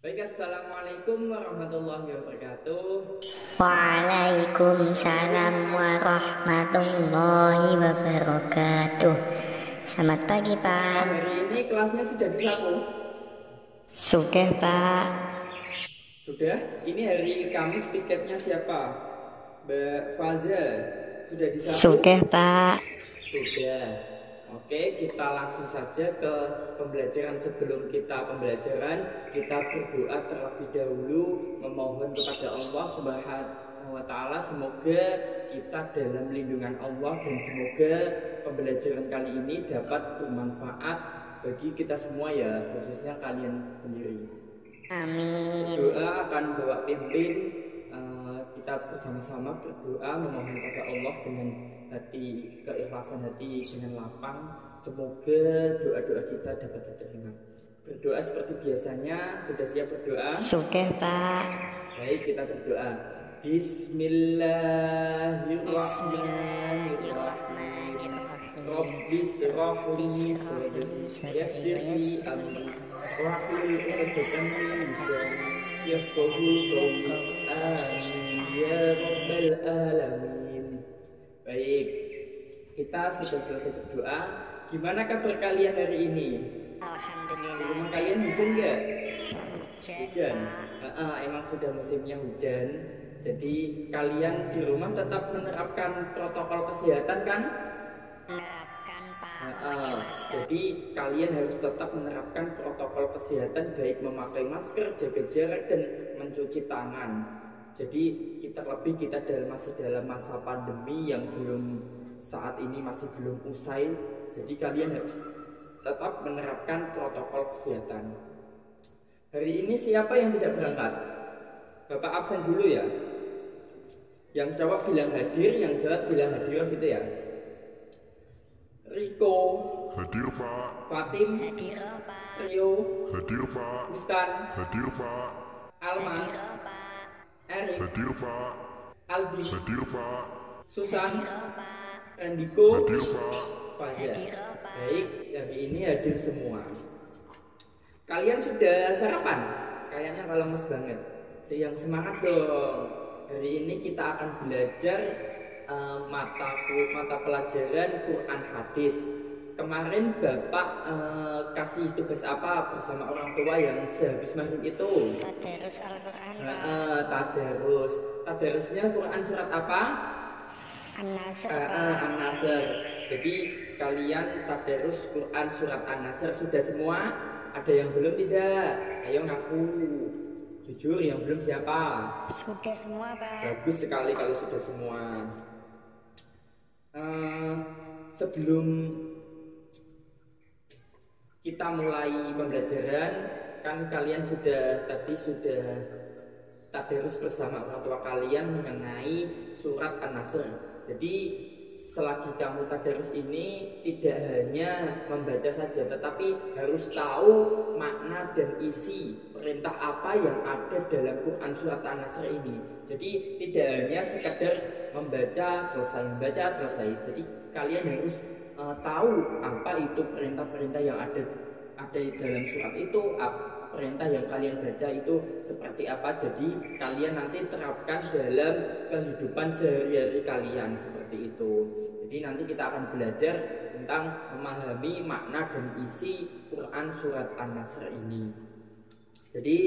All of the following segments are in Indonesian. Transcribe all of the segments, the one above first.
Baik, assalamualaikum warahmatullahi wabarakatuh. Waalaikumsalam warahmatullahi wabarakatuh. Selamat pagi, Pak. Hari ini kelasnya sudah disapu? Sudah, Pak. Sudah? Ini hari Kamis, piketnya siapa? Mbak Faza. Sudah disapu? Sudah, Pak. Sudah. Oke, kita langsung saja ke pembelajaran. Sebelum kita pembelajaran, kita berdoa terlebih dahulu, memohon kepada Allah Subhanahu wa Ta'ala, semoga kita dalam lindungan Allah dan semoga pembelajaran kali ini dapat bermanfaat bagi kita semua ya, khususnya kalian sendiri. Amin. Doa akan bawa pimpin, kita bersama-sama berdoa memohon kepada Allah dengan hati, keikhlasan hati, dengan lapang. Semoga doa-doa kita dapat diterima. Berdoa seperti biasanya. Sudah siap berdoa? Sudah, Pak. Baik, kita berdoa. Bismillahirrahmanirrahim. Rabbis rahmi sadri yassirli amri wahlul 'uqdatam min lisani yafqahu qawli. Amin ya rabbal alamin. Baik, kita sudah selesai berdoa. Gimana kabar kalian hari ini? Alhamdulillah. Di rumah kalian hujan nggak? Hujan. Emang sudah musimnya hujan. Jadi kalian di rumah tetap menerapkan protokol kesehatan kan? Menerapkan, Pak. Jadi kalian harus tetap menerapkan protokol kesehatan, baik memakai masker, jaga jarak, dan mencuci tangan. Jadi kita dalam masa pandemi yang saat ini masih belum usai. Jadi kalian harus tetap menerapkan protokol kesehatan. Hari ini siapa yang tidak berangkat? Bapak absen dulu ya. Yang jawab bilang hadir, yang jawab bilang hadir gitu ya. Riko Hadir, Pak. Fatim Hadir, Pak. Rio Hadir, Pak. Ustan Hadir, Pak. Alma Hadir, Pak. Erik Hadir, Pak. Aldi Hadir, Pak. Susan Hadir, Pak. Rendiko Hadir, Pak. Faza. Hadir, Pak. Baik, hari ini hadir semua. Kalian sudah sarapan? Kayaknya kalau lemes banget. Yang semangat dong. Hari ini kita akan belajar mata pelajaran Quran hadis. Kemarin Bapak kasih tugas apa bersama orang tua yang sehabis maghrib itu? Tadarus Al-Quran, Pak. Tadarusnya Quran surat apa? An-Nasr, Pak. An-Nasr. Jadi kalian tadarus Quran surat An-Nasr sudah semua? Ada yang belum tidak? Ayo ngaku. Jujur, yang belum siapa? Sudah semua, Pak. Bagus sekali kalau sudah semua. Sebelum kita mulai pembelajaran, kan kalian sudah tadarus bersama orang tua kalian mengenai surat An-Nasr. Jadi selagi kamu tadarus ini tidak hanya membaca saja, tetapi harus tahu makna dan isi perintah apa yang ada dalam Quran surat An-Nasr ini. Jadi tidak hanya sekadar membaca selesai. Jadi kalian harus tahu apa itu perintah-perintah yang ada di dalam surat itu, perintah yang kalian baca itu seperti apa. Jadi kalian nanti terapkan dalam kehidupan sehari-hari kalian seperti itu. Jadi nanti kita akan belajar tentang memahami makna dan isi Quran surat An-Nasr ini. Jadi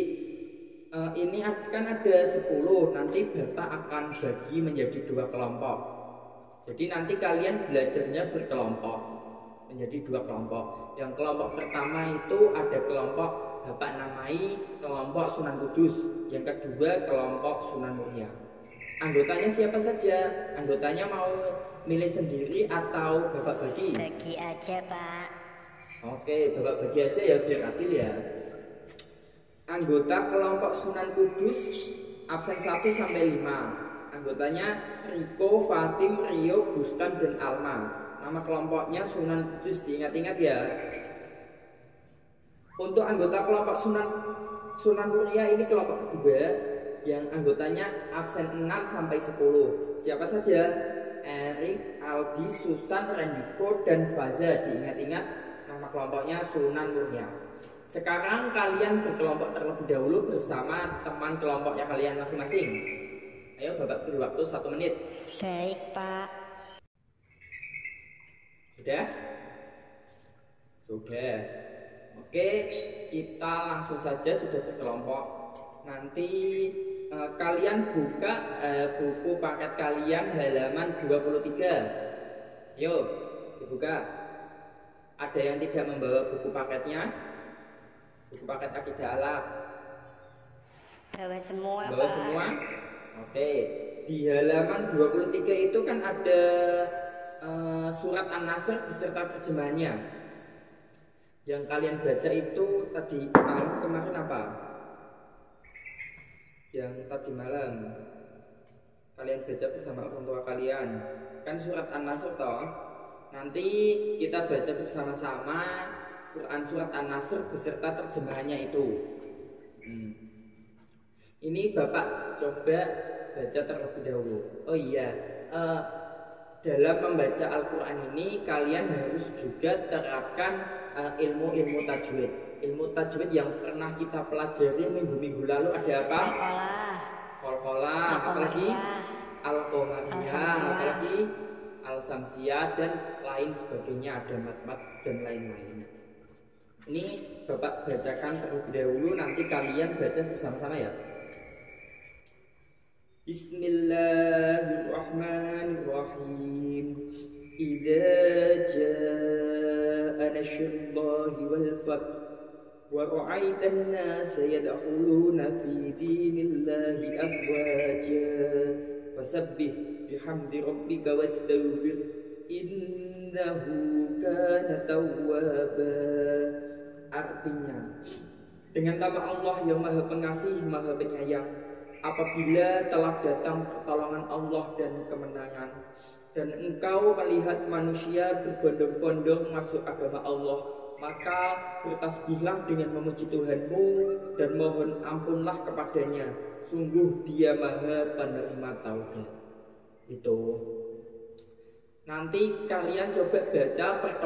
ini akan ada 10. Nanti Bapak akan bagi menjadi 2 kelompok. Jadi nanti kalian belajarnya berkelompok menjadi 2 kelompok. Yang kelompok pertama itu ada kelompok Bapak namai kelompok Sunan Kudus. Yang kedua kelompok Sunan Muria. Anggotanya siapa saja? Anggotanya mau milih sendiri atau Bapak bagi? Bagi aja, Pak. Oke, Bapak bagi aja ya biar adil ya. Anggota kelompok Sunan Kudus absen 1 sampai 5. Anggotanya Riko, Fatim, Rio, Bustan, dan Alma. Nama kelompoknya Sunan Kudus, diingat-ingat ya. Untuk anggota kelompok Sunan Muria ini kelompok kedua, yang anggotanya absen 6 sampai 10. Siapa saja? Erik, Aldi, Susan, Rendiko, dan Faza. Diingat-ingat nama kelompoknya Sunan Muria. Sekarang kalian berkelompok terlebih dahulu bersama teman kelompoknya kalian masing-masing. Ayo Bapak beri waktu 1 menit. Baik, Pak. Sudah? Sudah. Oke, kita langsung saja sudah berkelompok. Nanti kalian buka buku paket kalian halaman 23. Yuk, dibuka. Ada yang tidak membawa buku paketnya? Buku paket akidah alaq. Bawa semua, Bawa Pak. semua? Oke. Di halaman 23 itu kan ada surat An-Nasr beserta terjemahannya. Yang kalian baca itu tadi malam kemarin apa? Yang tadi malam kalian baca bersama orang tua kalian. Kan surat An-Nasr toh? Nanti kita baca bersama-sama Quran surat An-Nasr beserta terjemahannya itu. Ini Bapak coba baca terlebih dahulu. Oh iya, dalam membaca Al-Quran ini kalian harus juga terapkan ilmu-ilmu tajwid. Ilmu tajwid yang pernah kita pelajari minggu-minggu lalu ada apa? Qalqalah, apalagi Al-Qamariyah, apalagi Al-Samsiyah dan lain sebagainya, ada mat-mat dan lain-lain. Ini Bapak bacakan terlebih dahulu, nanti kalian baca bersama-sama ya. Bismillahirrahmanirrahim. Idza jaa nasrullahi wal fath wa ra'aitan nasa yadkhuluna fi dinillahi afwaja fasabbih bihamdi rabbika wastaghfir innahu kana tawwaba. Artinya, dengan nama Allah yang Maha Pengasih, Maha Penyayang, apabila telah datang pertolongan Allah dan kemenangan, dan engkau melihat manusia berbondong-bondong masuk agama Allah, maka bertasbihlah dengan memuji Tuhanmu dan mohon ampunlah kepadanya. Sungguh Dia Maha Penerima Taubat. Itu. Nanti kalian coba baca per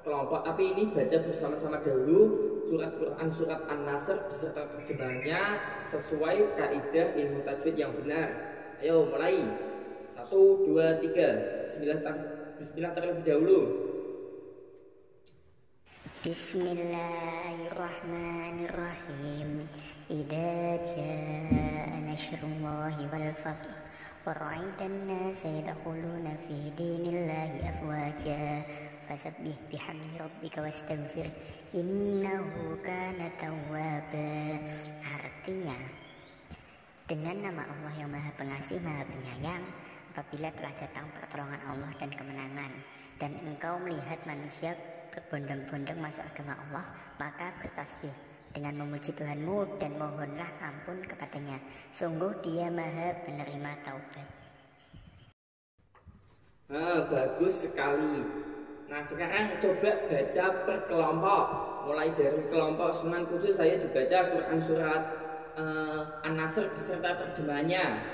kelompok, tapi ini baca bersama-sama dahulu surat Quran surat An-Nasr beserta terjemahannya sesuai kaidah ilmu tajwid yang benar. Ayo mulai. 1, 2, 3. Bismillah terlebih dahulu. Bismillahirrahmanirrahim. Idza jaa nasrullahi wal fath wa ra'aitan nasa yadkhuluna fi dinillahi afwaja fasabbih bihamdi rabbika wastaghfir innahu kana tawwaba. Artinya, dengan nama Allah yang Maha Pengasih, Maha Penyayang, apabila telah datang pertolongan Allah dan kemenangan, dan engkau melihat manusia berbondong-bondong masuk agama Allah, maka bertasbih dengan memuji Tuhanmu dan mohonlah ampun kepadanya. Sungguh Dia Maha Penerima Taubat. Bagus sekali. Nah, sekarang coba baca per kelompok. Mulai dari kelompok Sunan Kudus saya dibaca Quran surat An-Nasr beserta terjemahannya.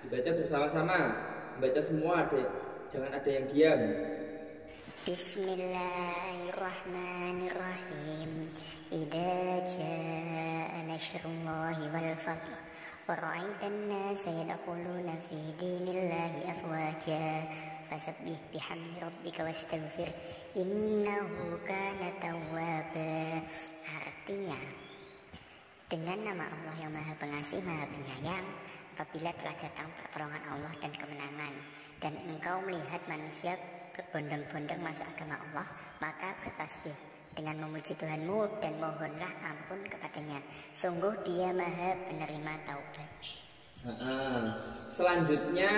Dibaca bersama-sama. Baca semua, jangan ada yang diam. Bismillahirrahmanirrahim. Idza jaa nasrullahi wal fath wa ra'aitan nasa yadkhuluna fi dinillahi afwaja fasabbih bihamdi rabbika wastaghfir innahu kana tawwaba. Artinya, dengan nama Allah yang Maha Pengasih, Maha Penyayang, apabila telah datang pertolongan Allah dan kemenangan, dan engkau melihat manusia berbondong-bondong masuk agama Allah, maka bertasbih dengan memuji Tuhanmu dan mohonlah ampun kepadanya. Sungguh Dia Maha Penerima Taubat. Selanjutnya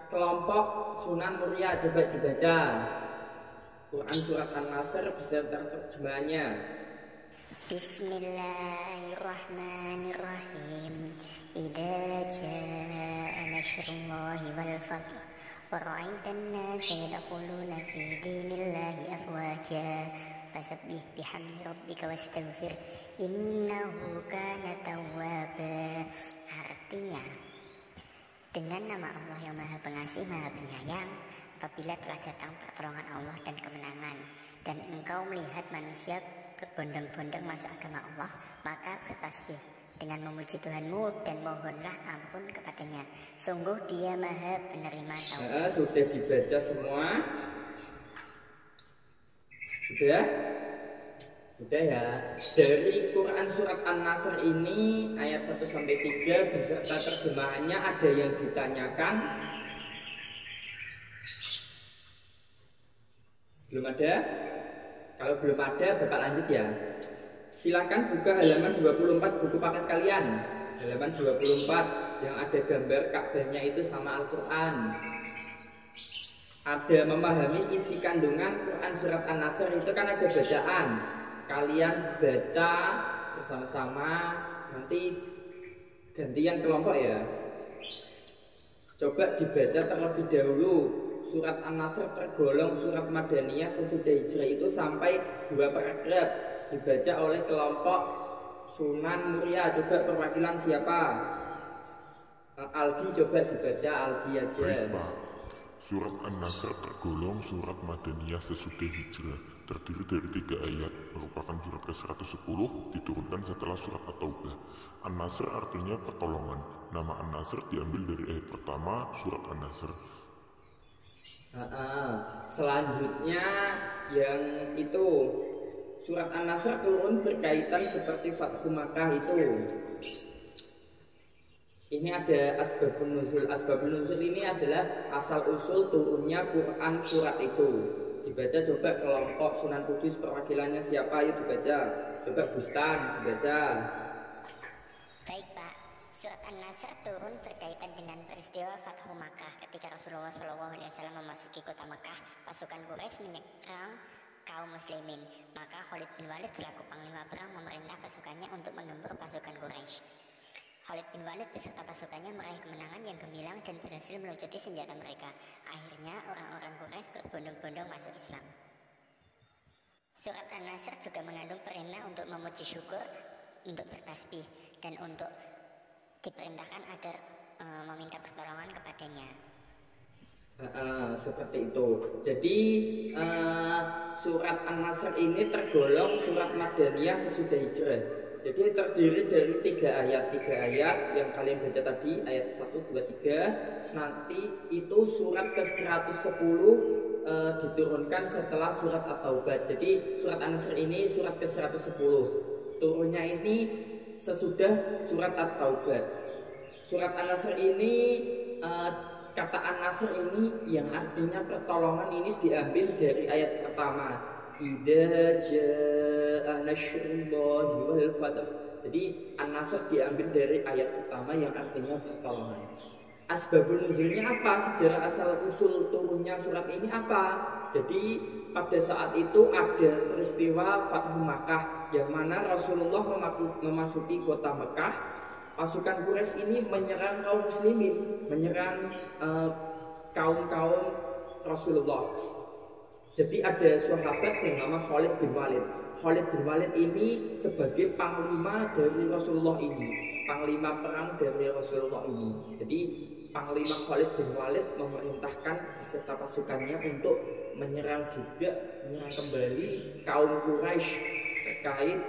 kelompok Sunan Muria coba dibaca Quran surat An-Nasr beserta terjemahannya. Bismillahirrahmanirrahim. Idza jaa nasrullahi wal fath wa ra'aitan nasa yadkhuluna fi dinillahi afwaja fasabbih bihamdi rabbika wastaghfir innahu kana tawwaba. Artinya, dengan nama Allah yang Maha Pengasih, Maha Penyayang, apabila telah datang pertolongan Allah dan kemenangan, dan engkau melihat manusia berbondong-bondong masuk agama Allah, maka bertasbih dengan memuji Tuhanmu dan mohonlah ampun kepadanya. Sungguh Dia Maha penerima taubat. Sudah dibaca semua? Sudah? Sudah ya. Dari Quran surat An-Nasr ini ayat 1 sampai 3 beserta terjemahannya ada yang ditanyakan? Belum ada? Kalau belum ada, Bapak lanjut ya. Silakan buka halaman 24 buku paket kalian. Halaman 24 yang ada gambar Ka'bahnya itu sama Al-Quran. Ada memahami isi kandungan Quran surat An-Nasr itu kan ada bacaan. Kalian baca bersama-sama, nanti gantian kelompok ya. Coba dibaca terlebih dahulu. Surat An-Nasr tergolong surat Madaniyah sesudah hijrah itu sampai 2 paragraf. Dibaca oleh kelompok Sunan Muria. Coba perwakilan siapa? Aldi, coba dibaca Aldi aja. Baik, Pak. Surat An-Nasr tergolong surat Madaniyah sesudah hijrah. Terdiri dari 3 ayat, merupakan surat ke-110, diturunkan setelah surat At-Taubah. An-Nasr artinya pertolongan. Nama An-Nasr diambil dari ayat pertama surat An-Nasr. Selanjutnya yang itu surat An-Nasr turun berkaitan seperti Fathu Makkah itu. Ini ada asbabun nuzul. Asbabun nuzul ini adalah asal usul turunnya Quran surat itu. Dibaca coba kelompok Sunan Kudus, perwakilannya siapa? Ayo dibaca. Coba Bustan dibaca. Baik Pak, surat An-Nasr turun berkaitan dengan peristiwa Fathu Makkah. Ketika Rasulullah SAW memasuki kota Makkah, pasukan Quraisy menyerang kaum muslimin. Maka Khalid bin Walid selaku panglima perang memerintah pasukannya untuk menggempur pasukan Quraisy. Khalid bin Walid beserta pasukannya meraih kemenangan yang gemilang dan berhasil melucuti senjata mereka. Akhirnya orang-orang Quraisy berbondong-bondong masuk Islam. Surat An-Nasr juga mengandung perintah untuk memuji syukur, untuk bertasbih, dan untuk diperintahkan agar meminta pertolongan kepadanya. Seperti itu. Jadi surat An-Nasr ini tergolong surat Madaniyah sesudah hijrah. Jadi terdiri dari 3 ayat. 3 ayat yang kalian baca tadi, ayat 1, 2, 3. Nanti itu surat ke-110 diturunkan setelah surat At-Taubah. Jadi surat An-Nasr ini surat ke-110. Turunnya ini sesudah surat At-Taubah. Surat An-Nasr ini kata An-Nasr ini yang artinya pertolongan ini diambil dari ayat pertama. Idza jaa nasrullahi wal fath. Jadi An-Nasr diambil dari ayat pertama yang artinya pertolongan. Asbabun nuzulnya apa? Sejarah asal usul turunnya surat ini apa? Jadi pada saat itu ada peristiwa Fathu Makkah yang mana Rasulullah memasuki kota Mekah. Pasukan Quraisy ini menyerang kaum muslimin, menyerang kaum-kaum Rasulullah. Jadi ada sahabat bernama Khalid bin Walid. Khalid bin Walid ini sebagai panglima dari Rasulullah ini, panglima perang dari Rasulullah ini. Jadi panglima Khalid bin Walid memerintahkan beserta pasukannya untuk menyerang kembali kaum Quraisy terkait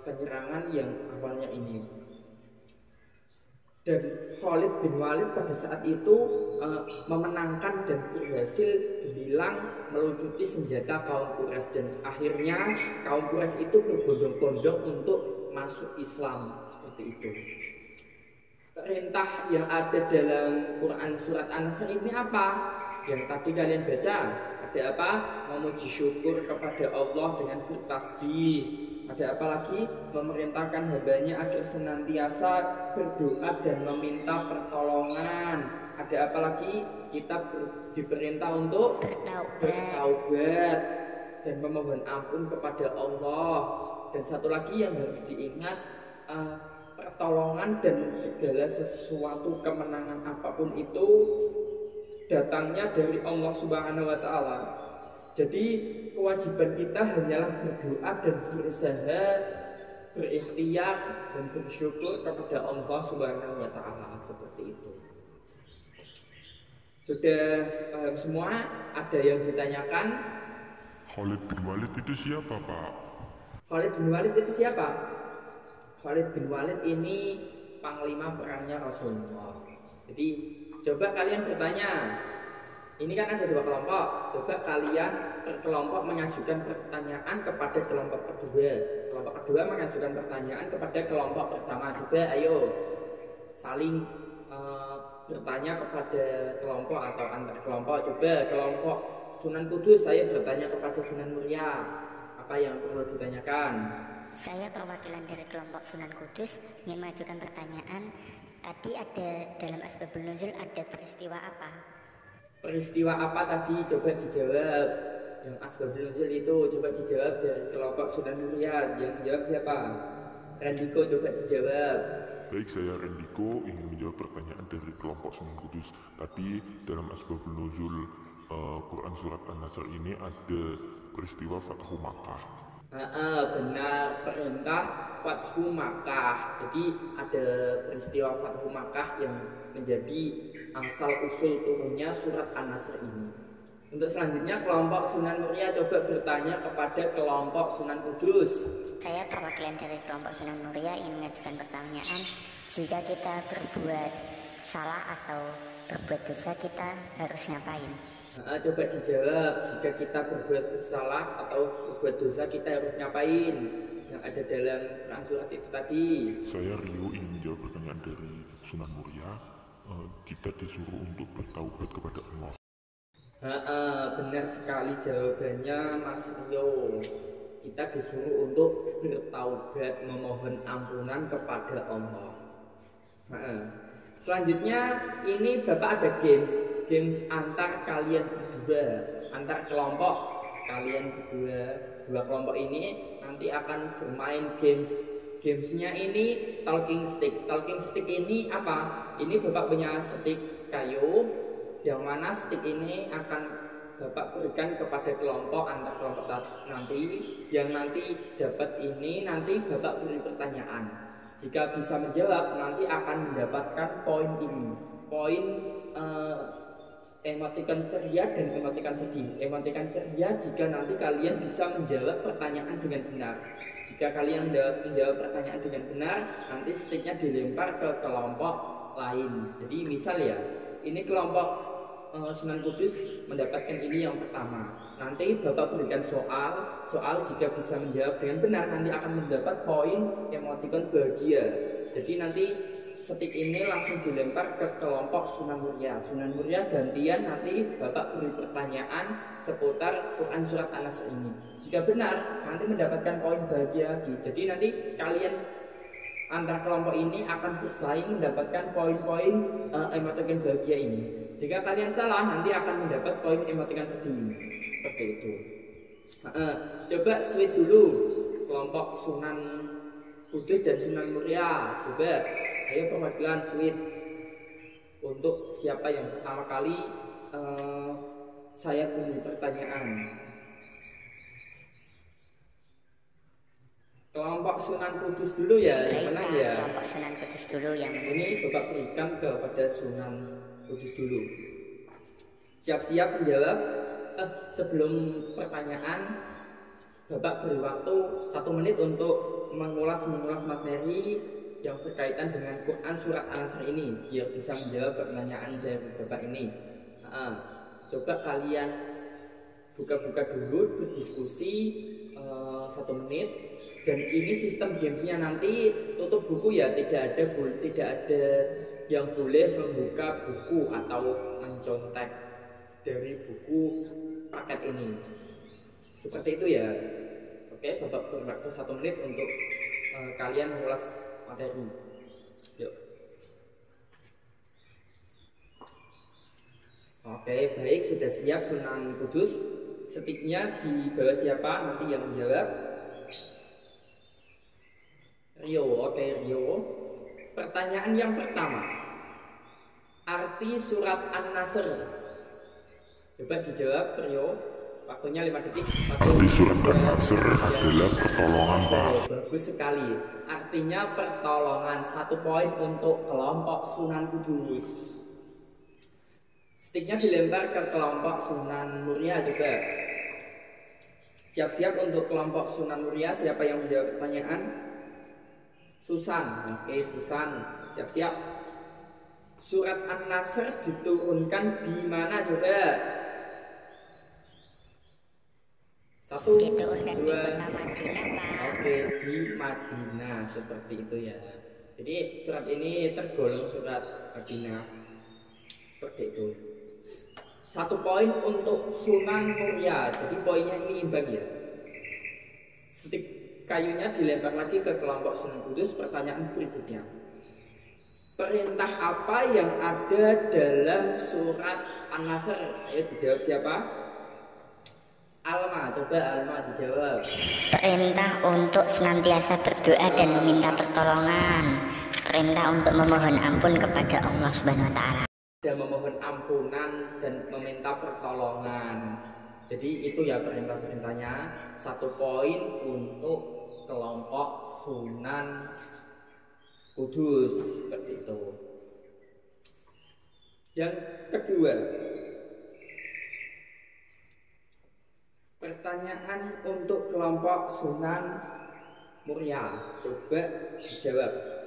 penyerangan yang awalnya ini. Dan Khalid bin Walid pada saat itu memenangkan dan berhasil gemilang melucuti senjata kaum Quraisy, dan akhirnya kaum Quraisy itu berbondong-bondong untuk masuk Islam seperti itu. Perintah yang ada dalam Quran surat An-Nasr ini apa? Yang tadi kalian baca, ada apa? Memuji syukur kepada Allah dengan bertasbih. Ada apa lagi? Memerintahkan hambanya agar senantiasa berdoa dan meminta pertolongan. Ada apa lagi? Kita diperintah untuk bertaubat dan memohon ampun kepada Allah. Dan satu lagi yang harus diingat, pertolongan dan segala sesuatu kemenangan apapun itu datangnya dari Allah Subhanahu wa Ta'ala. Jadi kewajiban kita hanyalah berdoa dan berusaha berikhtiar dan bersyukur kepada Allah Subhanahu wa Ta'ala, seperti itu. Sudah paham semua? Ada yang ditanyakan? Khalid bin Walid itu siapa, Pak? Khalid bin Walid itu siapa? Khalid bin Walid ini panglima perangnya Rasulullah. Jadi coba kalian bertanya. Ini kan ada dua kelompok. Coba kalian per kelompok mengajukan pertanyaan kepada kelompok kedua. Kelompok kedua mengajukan pertanyaan kepada kelompok pertama. Coba ayo saling bertanya kepada kelompok atau antar kelompok. Coba kelompok Sunan Kudus, saya bertanya kepada Sunan Muria. Apa yang perlu ditanyakan? Saya perwakilan dari kelompok Sunan Kudus ingin mengajukan pertanyaan. Tadi ada dalam Asbabun Nuzul ada peristiwa apa? Peristiwa apa tadi? Coba dijawab. Yang Asbabun Nuzul itu coba dijawab dari kelompok Sunan Muria. Yang jawab siapa? Rendiko, coba dijawab. Baik, saya Rendiko ingin menjawab pertanyaan dari kelompok Sunan Kudus. Tadi dalam Asbabun Nuzul Quran Surat An-Nasr ini ada peristiwa Fathu Makkah. Benar, perintah Fathu Makkah. Jadi ada peristiwa Fathu Makkah yang menjadi asal usul turunnya surat An-Nasr ini. Untuk selanjutnya kelompok Sunan Muria coba bertanya kepada kelompok Sunan Kudus. Saya perwakilan dari kelompok Sunan Muria ingin mengajukan pertanyaan. Jika kita berbuat salah atau berbuat dosa, kita harus ngapain? Coba dijawab, jika kita berbuat salah atau berbuat dosa kita harus ngapain? Yang ada dalam Quran surat itu tadi. Saya Rio ingin menjawab pertanyaan dari Sunan Muria. Kita disuruh untuk bertaubat kepada Allah. Benar sekali jawabannya Mas Rio. Kita disuruh untuk bertaubat, memohon ampunan kepada Allah. Selanjutnya ini Bapak ada games antar kalian berdua, antar kelompok kalian berdua. Dua kelompok ini nanti akan bermain gamesnya ini talking stick ini apa? Ini Bapak punya stick kayu, yang mana stick ini akan Bapak berikan kepada kelompok antar kelompok nanti, yang nanti dapat ini nanti Bapak beri pertanyaan. Jika bisa menjawab nanti akan mendapatkan poin ini, poin emoticon ceria dan emoticon sedih. Emoticon ceria jika nanti kalian bisa menjawab pertanyaan dengan benar. Jika kalian menjawab pertanyaan dengan benar, nanti sticknya dilempar ke kelompok lain. Jadi misal ya, ini kelompok Sunan Kudus mendapatkan ini yang pertama. Nanti Bapak berikan soal jika bisa menjawab dengan benar nanti akan mendapat poin emoticon bahagia. Jadi nanti stick ini langsung dilempar ke kelompok Sunan Muria. Sunan Muria gantian nanti Bapak beri pertanyaan seputar Quran Surat An-Nasr ini. Jika benar nanti mendapatkan poin bahagia lagi. Jadi nanti kalian antar kelompok ini akan bersaing mendapatkan poin-poin emoticon bahagia ini. Jika kalian salah nanti akan mendapat poin emoticon sedih. Seperti itu. Coba switch dulu kelompok Sunan Kudus dan Sunan Muria. Coba ayo perwakilan switch. Untuk siapa yang pertama kali saya punya pertanyaan. Kelompok Sunan Kudus dulu ya, yang mana ya? Kelompok Sunan Kudus dulu yang ini Bapak berikan kepada Sunan Kudus dulu. Siap-siap menjawab. Sebelum pertanyaan, Bapak beri waktu 1 menit untuk mengulas materi yang berkaitan dengan Quran Surat An-Nasr ini, biar bisa menjawab pertanyaan dari Bapak ini. Coba kalian buka-buka dulu, berdiskusi 1 menit. Dan ini sistem gamesnya nanti tutup buku ya, tidak ada yang boleh membuka buku atau mencontek dari buku paket ini. Seperti itu ya. Oke, Bapak berwaktu 1 menit untuk kalian mengulas materi. Yuk. Oke, baik, sudah siap Sunan Kudus. Sticknya di bawah siapa nanti yang menjawab? Rio, oke Rio. Pertanyaan yang pertama, arti surat An-Nasr. Coba dijawab Rio. Waktunya 5 detik. Arti surat An-Nasr adalah pertolongan, Pak. Bagus sekali. Artinya pertolongan. 1 poin untuk kelompok Sunan Kudus. Sticknya dilempar ke kelompok Sunan Muria juga. Siap-siap untuk kelompok Sunan Muria. Siapa yang menjawab pertanyaan? Susan. Oke, Susan. Siap-siap. Surat An-Nasr diturunkan di mana coba? 1, 2, 3. Oke, di Madinah, seperti itu ya. Jadi surat ini tergolong surat Madinah, seperti itu. 1 poin untuk Sunan Muria. Jadi poinnya ini imbang ya. Stik kayunya dilempar lagi ke kelompok Sunan Kudus. Pertanyaan berikutnya, perintah apa yang ada dalam surat An-Nasr? Ayo dijawab siapa? Alma, coba Alma dijawab. Perintah untuk senantiasa berdoa dan meminta pertolongan. Perintah untuk memohon ampun kepada Allah Subhanahu wa taala. Dan memohon ampunan dan meminta pertolongan. Jadi itu ya perintah-perintahnya. 1 poin untuk kelompok Sunan Kudus, seperti itu. Yang kedua, pertanyaan untuk kelompok Sunan Muria. Coba dijawab.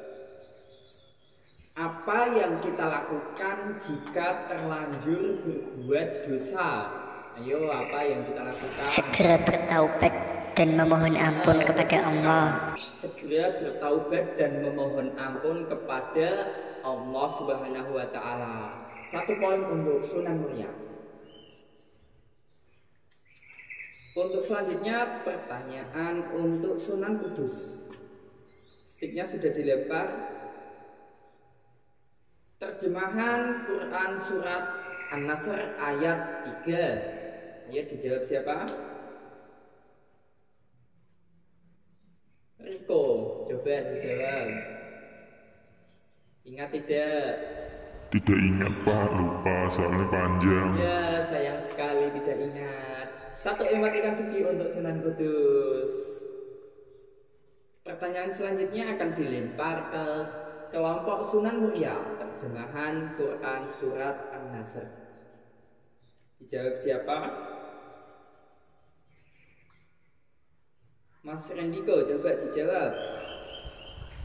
Apa yang kita lakukan jika terlanjur berbuat dosa? Ayo, apa yang kita lakukan? Segera bertaubat dan memohon ampun kepada Allah. Segera bertaubat dan memohon ampun kepada Allah Subhanahu wa taala. 1 poin untuk Sunan Muria. Untuk selanjutnya pertanyaan untuk Sunan Kudus. Stiknya sudah dilempar. Terjemahan Quran surat An-Nasr ayat 3. Ayo dijawab siapa? Riko, coba dijawab. Ingat tidak? Tidak ingat Pak, lupa soalnya panjang. Ya, sayang sekali tidak ingat. 1 mematikan segi untuk Sunan Kudus. Pertanyaan selanjutnya akan dilempar ke kelompok Sunan Muria. Terjemahan Quran surat An-Nasr. Dijawab siapa? Mas Rendiko, coba dijawab.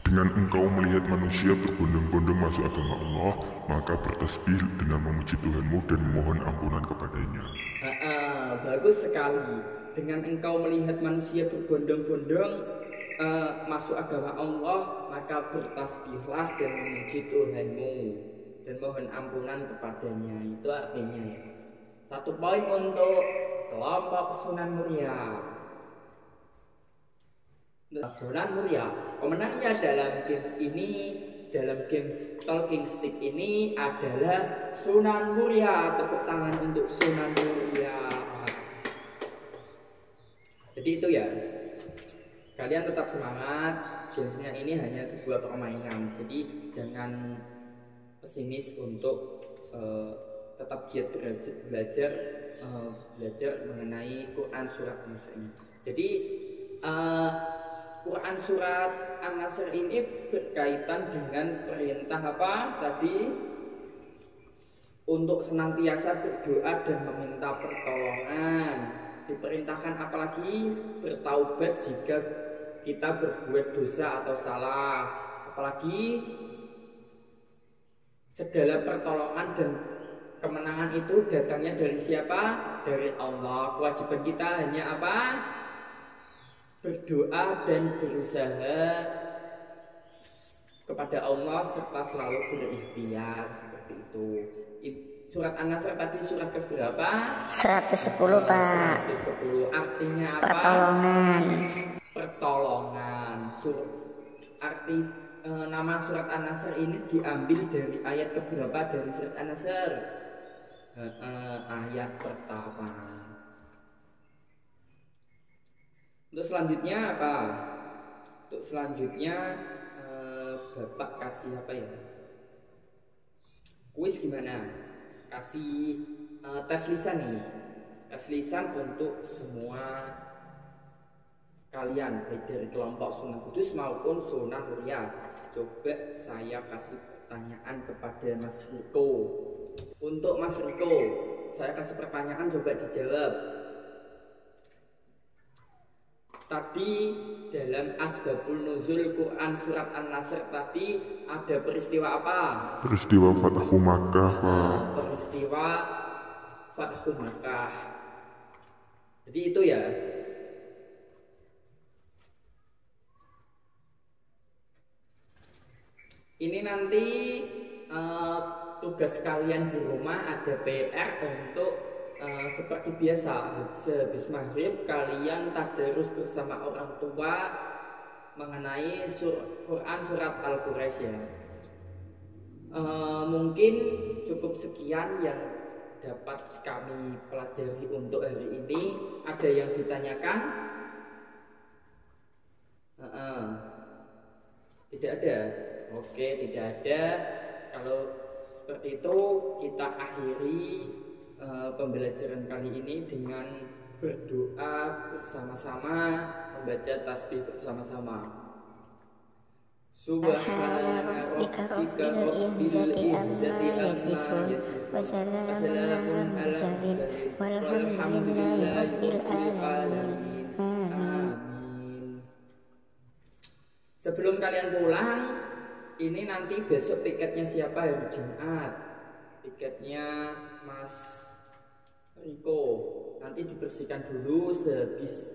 Dengan engkau melihat manusia berbondong-bondong masuk agama Allah, maka bertasbih dengan memuji Tuhanmu dan memohon ampunan kepadanya. Bagus sekali. Dengan engkau melihat manusia berbondong-bondong masuk agama Allah, maka bertasbihlah dan memuji Tuhanmu dan mohon ampunan kepadanya. Itu artinya ya. 1 poin untuk kelompok Sunan Muria. Sunan Muria, pemenangnya dalam games ini, dalam games Talking Stick ini adalah Sunan Muria. Tepuk tangan untuk Sunan Muria. Jadi itu ya, kalian tetap semangat. Gamesnya ini hanya sebuah permainan, jadi jangan pesimis untuk tetap giat belajar mengenai Quran surat An-Nasr ini. Jadi Quran surat An-Nasr ini berkaitan dengan perintah apa tadi? Untuk senantiasa berdoa dan meminta pertolongan. Diperintahkan apalagi? Bertaubat jika kita berbuat dosa atau salah. Apalagi segala pertolongan dan kemenangan itu datangnya dari siapa? Dari Allah. Kewajiban kita hanya apa? Berdoa dan berusaha kepada Allah serta selalu berikhtiar, seperti itu. Surat An-Nasr tadi surat keberapa? 110 Pak. 110 artinya apa? Pertolongan. Arti nama surat An-Nasr ini diambil dari ayat keberapa dari surat An-Nasr? Ayat pertama. Untuk selanjutnya apa? Untuk selanjutnya Bapak kasih apa ya? Kuis gimana? Kasih tes lisan ini. Tes lisan untuk semua kalian, baik dari kelompok Sunan Kudus maupun Sunan Muria. Coba saya kasih pertanyaan kepada Mas Riko. Untuk Mas Riko, saya kasih pertanyaan, coba dijawab. tadi dalam asbabul nuzul Quran surat An-Nasr tadi ada peristiwa apa? Peristiwa Fathu Makkah, Pak. Peristiwa Fathu Makkah. Jadi itu ya. Ini nanti tugas kalian di rumah ada PR untuk seperti biasa sehabis maghrib kalian tadarus bersama orang tua mengenai Quran surat Al-Quraisy ya. Mungkin cukup sekian yang dapat kami pelajari untuk hari ini. Ada yang ditanyakan? Tidak ada. Oke, tidak ada. Kalau seperti itu kita akhiri pembelajaran kali ini dengan berdoa bersama-sama, membaca tasbih bersama-sama. Subhana rabbika rabbil izzati amma yasifun wa salamun alal mursalin walhamdulillahi rabbil alamin. Amin. Sebelum kalian pulang, ini nanti besok piketnya siapa hari Jumat? Piketnya Mas Riko. Nanti dibersihkan dulu sehabis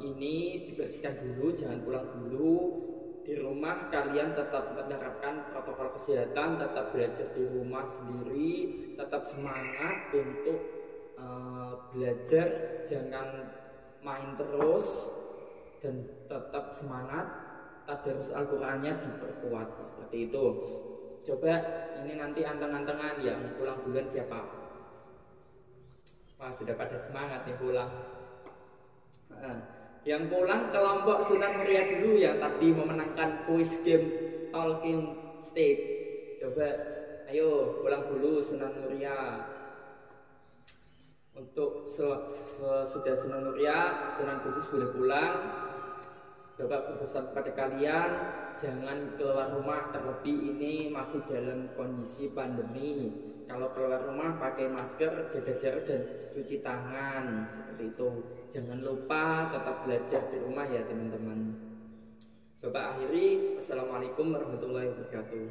ini dibersihkan dulu, jangan pulang dulu. Di rumah kalian tetap menerapkan protokol kesehatan, tetap belajar di rumah sendiri, tetap semangat untuk belajar, jangan main terus dan tetap semangat. Tadarus Al-Qur'annya diperkuat seperti itu. Coba ini nanti anteng-antengan yang pulang duluan siapa? Wah, sudah pada semangat nih pulang. Yang pulang kelompok Sunan Muria dulu yang tadi memenangkan quiz game Talking State. Coba ayo pulang dulu Sunan Muria. Untuk sudah Sunan Muria, Sunan Kudus boleh pulang. Bapak berpesan kepada kalian jangan keluar rumah, terlebih ini masih dalam kondisi pandemi. Kalau keluar rumah pakai masker, jaga jarak dan cuci tangan seperti itu. Jangan lupa tetap belajar di rumah ya teman-teman. Bapak akhiri, wassalamualaikum warahmatullahi wabarakatuh.